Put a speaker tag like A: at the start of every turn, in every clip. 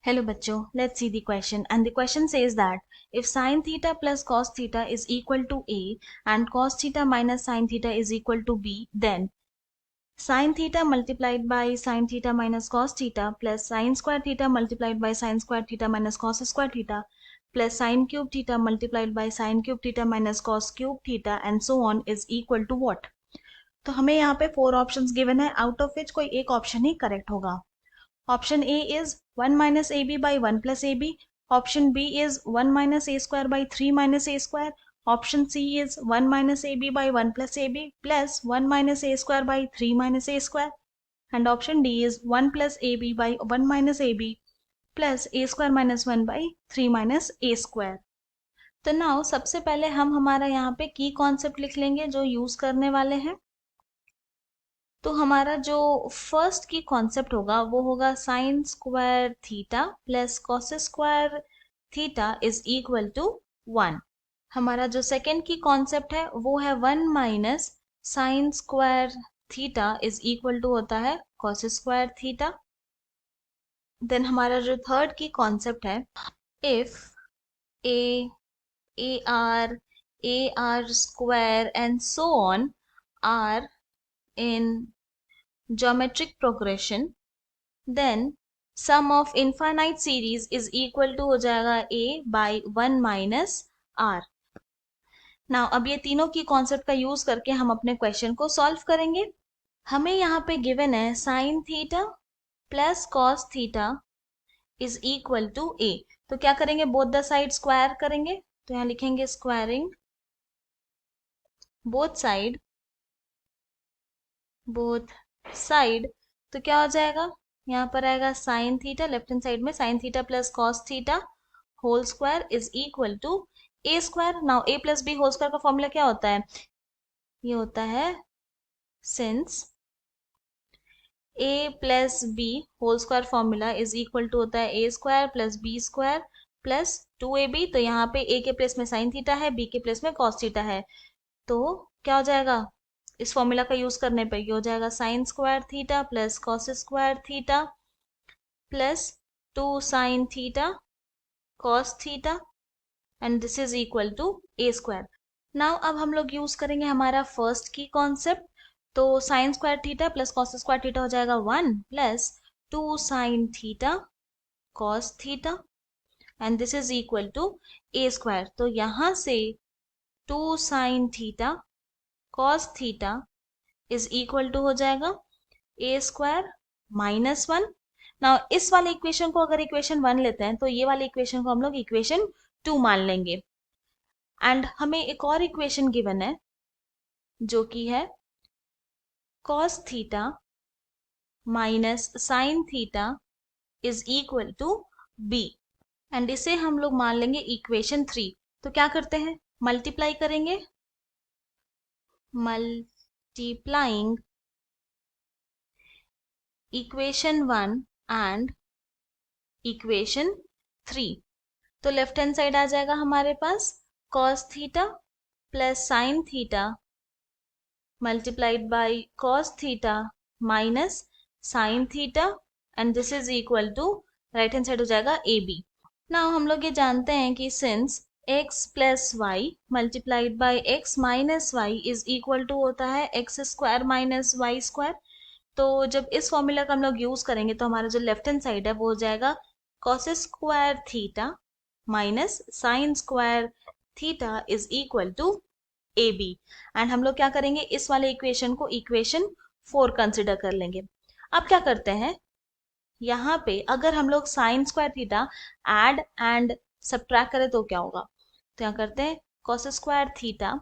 A: Hello bachcho, let's see the question. And the question says that if sine theta plus cos theta is equal to A and cos theta minus sine theta is equal to B, then sine theta multiplied by sine theta minus cos theta plus sine square theta multiplied by sine square theta minus cos square theta plus sine cube theta multiplied by sine cube theta minus cos cube theta and so on is equal to what? तो हमें यहाँ पे 4 options given है, out of which कोई एक option ही correct होगा. Option A is 1 minus AB by 1 plus AB. Option B is 1 minus A square by 3 minus A square. Option C is 1 minus AB by 1 plus AB plus 1 minus A square by 3 minus A square. And option D is 1 plus AB by 1 minus AB plus A square minus 1 by 3 minus A square. तो now सबसे पहले हम हमारा यहाँ पे की concept लिख लेंगे जो यूज करने वाले हैं. तो हमारा जो फर्स्ट की कॉन्सेप्ट होगा वो होगा sine square theta plus cos square theta is equal to 1. हमारा जो सेकेंड की कॉन्सेप्ट है वो है 1 minus sine square theta is equal to होता है कॉस स्क्वायर थीटा. देन हमारा जो थर्ड की कॉन्सेप्ट है if a r square and so on are in geometric progression, then sum of infinite series is equal to हो जाएगा a by 1 minus r. Now अब ये तीनों की कॉन्सेप्ट का यूज करके हम अपने क्वेश्चन को सॉल्व करेंगे. हमें यहाँ पे गिवन है sine theta plus cos theta is equal to a. तो क्या करेंगे, बोथ द साइड स्क्वायर करेंगे. तो यहाँ लिखेंगे स्क्वायरिंग बोथ साइड. तो क्या हो जाएगा, यहाँ पर आएगा sine theta, left hand side में sine theta plus cos theta whole square is equal to a square. Now a plus b whole square का फॉर्मूला क्या होता है, ये होता है since a plus b whole square formula is equal to होता है a square plus b square plus 2ab. तो यहाँ पे ए के प्लेस में साइन थीटा है, बी के प्लेस में कॉस थीटा है. तो क्या हो जाएगा, इस फॉर्मूला का यूज करने पे ये हो जाएगा sine square theta plus cos square theta plus 2 sine theta cos theta and this is equal to a square. Now अब हम लोग यूज करेंगे हमारा फर्स्ट की कॉन्सेप्ट. तो sine square theta plus cos square theta हो जाएगा 1 plus 2 sine theta cos theta and this is equal to a square. तो यहां से 2 sine theta cos theta is equal to हो जाएगा ए स्क्वायर माइनस 1. नाउ इस वाले इक्वेशन को अगर इक्वेशन 1 लेते हैं तो ये वाले इक्वेशन को हम लोग इक्वेशन 2 मान लेंगे. एंड हमें एक और इक्वेशन गिवन है जो कि है cos theta minus sine theta is equal to b and इसे हम लोग मान लेंगे इक्वेशन 3. तो क्या करते हैं, मल्टीप्लाई करेंगे, multiplying equation 1 and equation 3. तो लेफ्ट हैंड साइड आ जाएगा हमारे पास cos theta plus sine theta multiplied by cos theta minus sine theta and this is equal to right hand side हो जाएगा ए बी. नाउ हम लोग ये जानते हैं कि since x plus y multiplied by x minus y is equal to होता है x square minus y square. तो जब इस फॉर्मूला का हम लोग यूज करेंगे तो हमारा जो लेफ्ट हैंड साइड है वो हो जाएगा cos square theta minus sine square theta is equal to a b. And हम लोग क्या करेंगे, इस वाले इक्वेशन को इक्वेशन 4 कंसिडर कर लेंगे. अब क्या करते हैं, यहाँ पे अगर हम लोग sine square theta add and subtract करें तो क्या होगा. तो यहाँ करते हैं cos square theta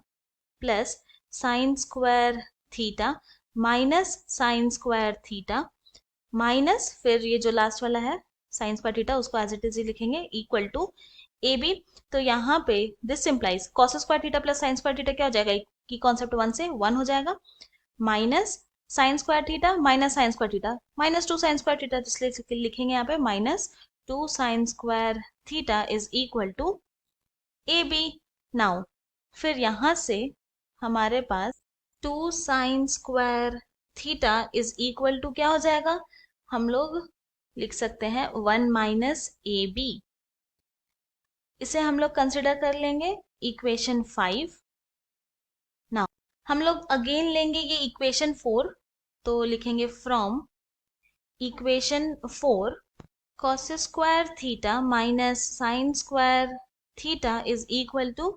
A: plus sine square theta minus sine square theta minus फिर ये जो लास्ट वाला है साइन स्क्वायर थीटा उसको एज इट इज ही लिखेंगे इक्वल टू ए बी. तो यहाँ पे this implies cos square theta plus sine square theta क्या हो जाएगा, की कॉन्सेप्ट 1 से 1 हो जाएगा minus sine square theta minus sine square theta minus 2 sine square theta, इसलिए लिखेंगे यहाँ पे minus 2 sine square theta is equal to a b. Now फिर यहां से हमारे पास 2 sine square theta is equal to क्या हो जाएगा, हम लोग लिख सकते हैं 1 माइनस ए बी। इसे हम लोग कंसिडर कर लेंगे इक्वेशन 5। नाउ हम लोग अगेन लेंगे ये इक्वेशन 4, तो लिखेंगे from equation 4 cos square theta minus sine square theta is equal to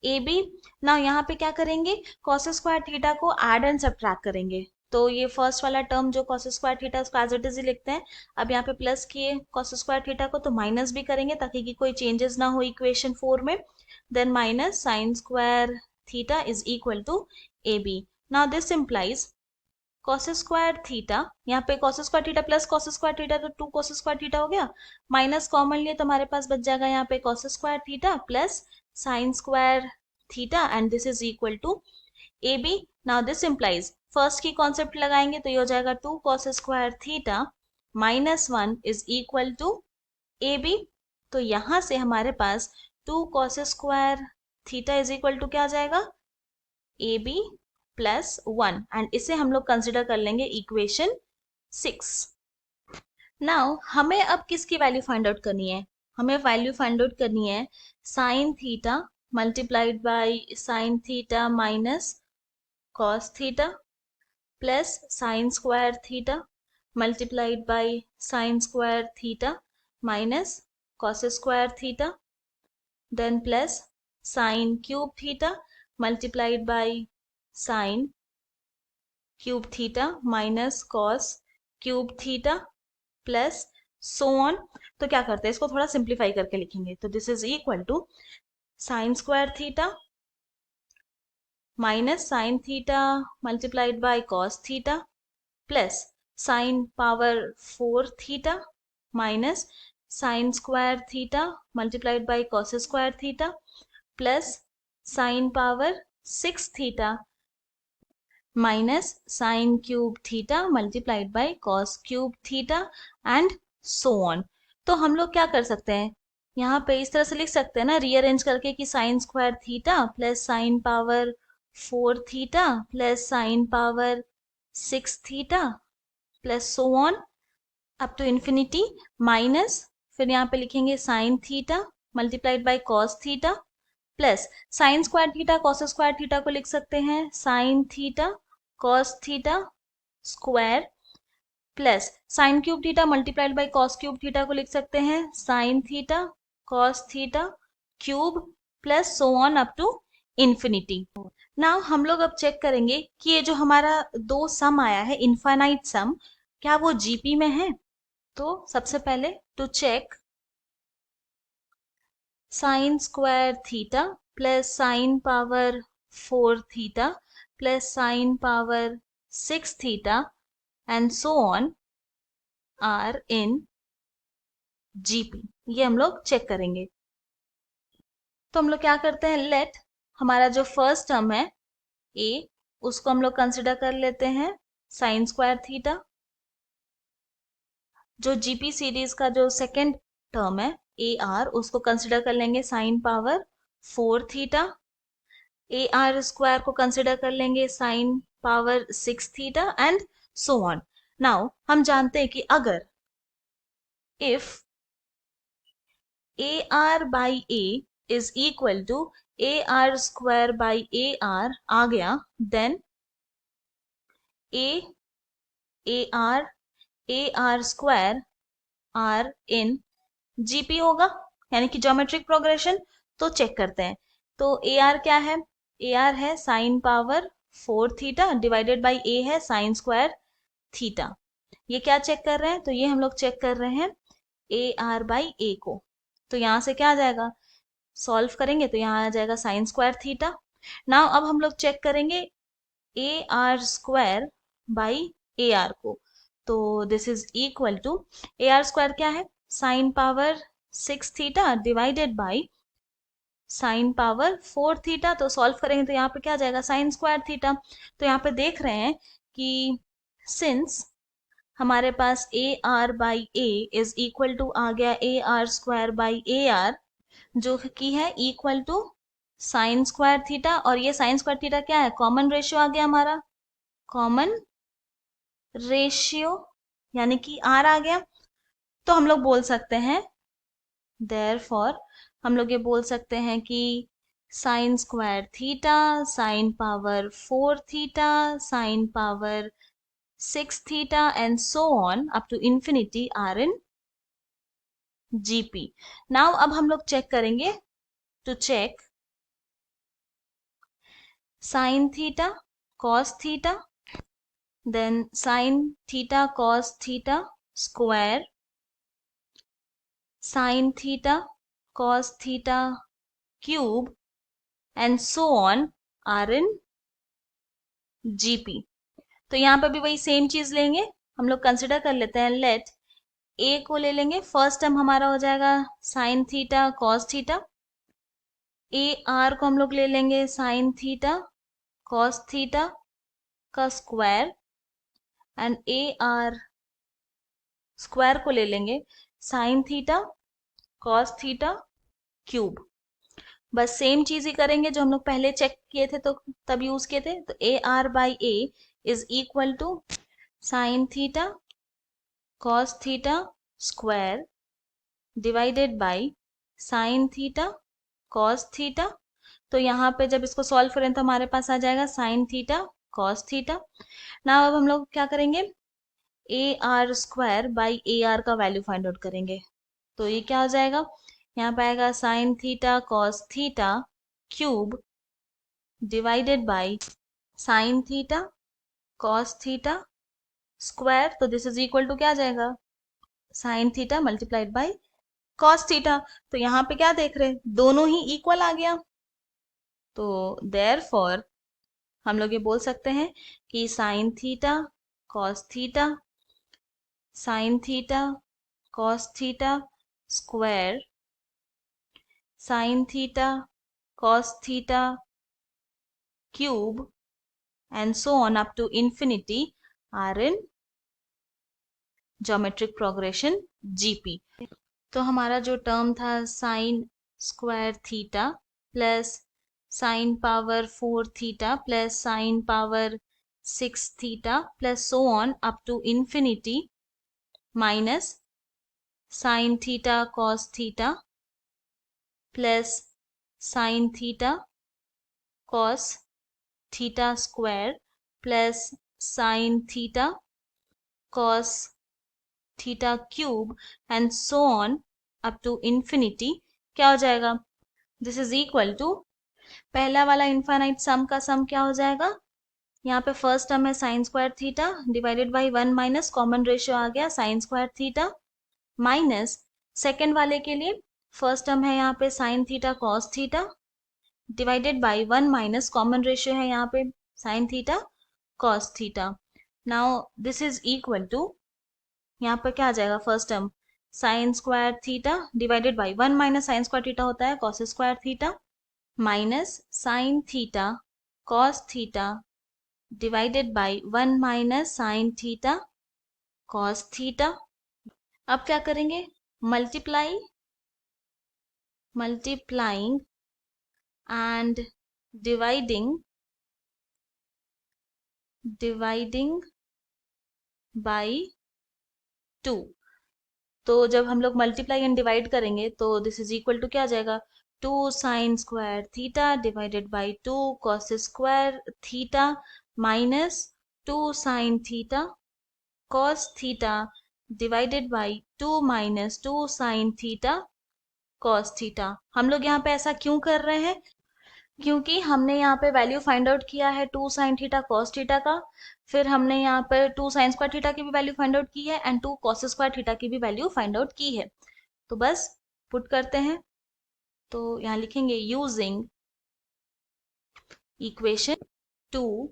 A: a b. ना यहाँ पे क्या करेंगे, cos स्क्वायर थीटा को ऐड एंड सब्ट्रैक्ट करेंगे। तो ये फर्स्ट वाला टर्म जो cos स्क्वायर थीटा उसको एज इट इज ही लिखते हैं। अब यहाँ पे प्लस किए cos स्क्वायर थीटा को, तो माइनस भी करेंगे ताकि कि कोई चेंजेस ना हो इक्वेशन 4 में। Then minus sine square theta is equal to a b. Now this implies cos square theta, यहाँ पे cos square theta plus cos square theta तो 2 cos स्क्वायर थीटा हो गया, माइनस कॉमन लिए तो हमारे पास बच जाएगा यहाँ पे cos square theta plus sine square theta and this is equal to a b. Now this implies first की कॉन्सेप्ट लगाएंगे तो ये हो जाएगा 2 cos square theta minus 1 is equal to a b. तो यहाँ से हमारे पास 2 cos square theta is equal to क्या आ जाएगा, ए बी प्लस 1 एंड इसे हम लोग कंसिडर कर लेंगे इक्वेशन 6। नाउ हमें अब किसकी वैल्यू फाइंड आउट करनी है, हमें वैल्यू फाइंड आउट करनी है sine theta multiplied by sine theta minus cos theta plus sine square theta multiplied by sine square theta minus cos square theta, then plus sine cube theta multiplied by sine cube theta minus cos cube theta plus so on. तो क्या करते हैं, इसको थोड़ा simplify करके लिखेंगे। तो this is equal to sine square theta minus sine theta multiplied by cos theta plus sine power 4 theta minus sine square theta multiplied by cos square theta plus sine power 6 theta minus sine cube theta multiplied by cos cube theta and so on. तो हम लोग क्या कर सकते हैं, यहाँ पे इस तरह से लिख सकते हैं ना, रीअरेंज करके कि sine square theta plus sine power 4 theta plus sine power 6 theta plus so on up to infinity minus, फिर यहाँ पे लिखेंगे sine theta multiplied by cos theta plus sine square theta cos square theta को लिख सकते हैं sine theta cos theta square plus sine cube theta multiplied by cos cube theta को लिख सकते हैं sine theta cos theta cube plus so on up to infinity. Now हम लोग अब चेक करेंगे कि ये जो हमारा दो सम आया है इनफाइनाइट सम, क्या वो जीपी में है। तो सबसे पहले to check sine square theta plus sine power 4 theta plus sine power 6 theta and so on are in GP, ये हम लोग चेक करेंगे। तो हम लोग क्या करते हैं, लेट हमारा जो फर्स्ट टर्म है ए उसको हम लोग कंसिडर कर लेते हैं साइन स्क्वायर थीटा। जो जीपी सीरीज का जो सेकेंड टर्म है ए आर उसको कंसिडर कर लेंगे sine power 4 theta. A r square को कंसिडर कर लेंगे sine power 6 theta and so on. Now हम जानते हैं कि अगर if a r by a is equal to a r square by a r आ गया, then a r square are in GP होगा, यानी कि ज्योमेट्रिक प्रोग्रेशन। तो चेक करते हैं, तो ए आर क्या है, ए आर है sine power 4 theta divided by a है साइन स्क्वायर थीटा। ये क्या चेक कर रहे हैं, तो ये हम लोग चेक कर रहे हैं ए आर बाई ए को। तो यहाँ से क्या आ जाएगा, सॉल्व करेंगे तो यहाँ आ जाएगा साइन स्क्वायर थीटा। नाउ अब हम लोग चेक करेंगे a r square by a r को। तो this is equal to a r square क्या है, sine power 6 theta divided by sine power 4 theta. तो सॉल्व करेंगे तो यहाँ पे क्या आ जाएगा साइन स्क्वायर थीटा। तो यहाँ पे देख रहे हैं कि सिंस हमारे पास a r by a is equal to आ गया a r square by a r, जो कि है equal to sine square theta. और ये साइन स्क्वायर थीटा क्या है, कॉमन रेशियो आ गया हमारा, कॉमन रेशियो यानी कि आर आ गया। तो हम लोग बोल सकते हैं देयरफॉर हम लोग ये बोल सकते हैं कि sine square theta, sign power 4 theta, sign power 6 theta and so on up to infinity are in GP. Now अब हम लोग चेक करेंगे to check sin theta, cos theta, then sin theta cos theta square, sin theta cos theta cube and so on are in GP. तो यहाँ पे भी वही same चीज लेंगे, हम लोग कंसिडर कर लेते हैं. लेट ए को ले लेंगे, फर्स्ट टर्म हमारा हो जाएगा sign theta cos theta. A r को हम लोग ले लेंगे साइन थीटा कॉस थीटा का square and A r square को ले लेंगे sign theta cos theta cube. बस सेम चीज ही करेंगे जो हम लोग पहले चेक किए थे तो तब यूज किए थे. तो a r by a is equal to sine theta cos theta square divided by sine theta cos theta. तो यहाँ पे जब इसको सॉल्व करें तो हमारे पास आ जाएगा साइन थीटा कॉस थीटा. ना अब हम लोग क्या करेंगे, a r square by a are का वैल्यू फाइंड आउट करेंगे. तो ये क्या हो जाएगा, यहाँ पे आएगा sine theta cos theta cube divided by sine theta cos theta square. तो दिस इज इक्वल टू क्या आ जाएगा, sign theta multiplied by cos theta. तो यहाँ पे क्या देख रहे हैं, दोनों ही इक्वल आ गया. तो देयरफॉर हम लोग ये बोल सकते हैं कि sine theta cos theta sine theta cos theta square sine theta cos theta cube and so on up to infinity are in geometric progression GP. तो हमारा जो टर्म था sine square theta plus sine power 4 theta plus sine power 6 theta plus so on up to infinity minus sine theta cos theta plus sine theta cos theta square plus sine theta cos theta cube and so on up to infinity. क्या हो जाएगा, this is equal to पहला वाला infinite सम का सम क्या हो जाएगा, यहाँ पे फर्स्ट टर्म है sine square theta divided by 1 minus common ratio आ गया sine square theta minus second वाले के लिए फर्स्ट टर्म है यहाँ पे sine theta cos theta divided by 1 minus common ratio है यहाँ पे sine theta cos theta. Now this is equal to यहाँ पर क्या आ जाएगा, first term sine square theta divided by 1 minus sine square theta होता है cos square theta minus sine theta cos theta divided by 1 minus sine theta cos theta. अब क्या करेंगे, मल्टीप्लाइंग एंड डिवाइडिंग बाई 2. तो जब हम लोग मल्टीप्लाई एंड डिवाइड करेंगे तो दिस इज इक्वल टू क्या आ जाएगा, 2 sine square theta divided by 2 cos square theta minus 2 sine theta cos theta divided by 2 minus 2 sine theta cos theta. हम लोग यहाँ पे ऐसा क्यों कर रहे हैं, क्योंकि हमने यहाँ पे वैल्यू फाइंड आउट किया है 2 साइन थीटा कॉस थीटा का, फिर हमने यहाँ पे 2 साइन स्क्वायर थीटा की भी वैल्यू फाइंड आउट की है एंड 2 कॉस स्क्वायर थीटा की भी वैल्यू फाइंड आउट की है. तो बस पुट करते हैं, तो यहाँ लिखेंगे यूजिंग इक्वेशन 2,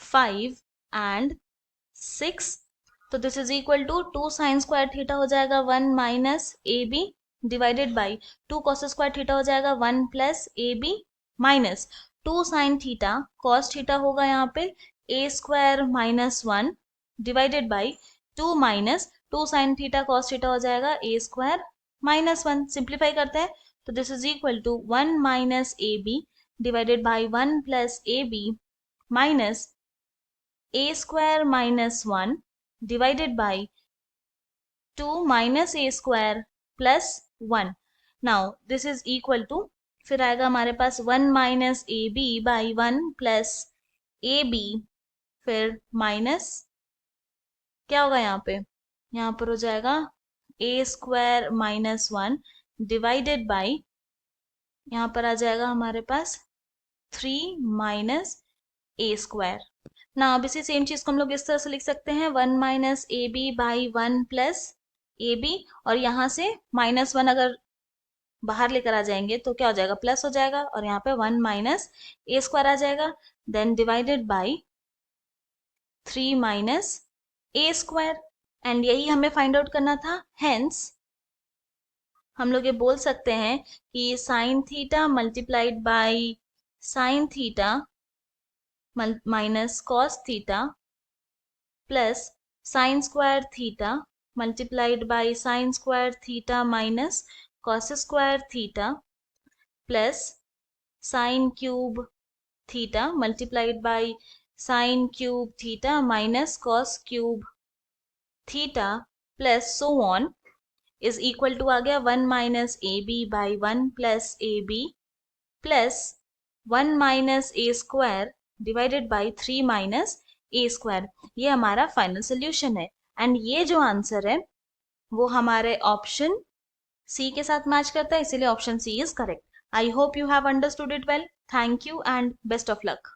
A: 5 एंड 6. तो this is equal to 2 sine square theta हो जाएगा 1 minus a b divided by 2 cos square theta हो जाएगा 1 plus a b minus 2 sine theta cos theta होगा यहाँ पे a square minus 1 divided by 2 minus 2 sine theta cos theta हो जाएगा ए square minus 1. Simplify करते हैं तो this is equal to 1 minus a b divided by 1 plus a b minus a square minus 1 divided by 2 minus a square plus 1. Now this is equal to, फिर आएगा हमारे पास 1 minus ab by 1 plus ab, फिर minus क्या होगा यहाँ पर हो जाएगा a square minus 1 divided by, यहाँ पर आ जाएगा हमारे पास 3 माइनस ए स्क्वायर। ना अब इसी सेम चीज को हम लोग इस तरह से लिख सकते हैं 1 minus a b by 1 plus a b, और यहाँ से -1 अगर बाहर लेकर आ जाएंगे तो क्या हो जाएगा, प्लस हो जाएगा, और यहाँ पे 1 माइनस ए स्क्वायर आ जाएगा, then divided by 3 minus a square, and यही हमें फाइंड आउट करना था। हेंस हम लोग ये बोल सकते हैं कि sine theta multiplied by sine theta minus cos theta plus sine square theta multiplied by sine square theta minus cos square theta plus sine cube theta multiplied by sine cube theta minus cos cube theta plus so on is equal to आ गया 1 minus a b by 1 plus a b plus 1 minus a square divided by 3 minus a square. ये हमारा final solution है, and ये जो answer है वो हमारे ऑप्शन सी के साथ मैच करता है, इसीलिए option C is correct. I hope you have understood it well. Thank you and best of luck.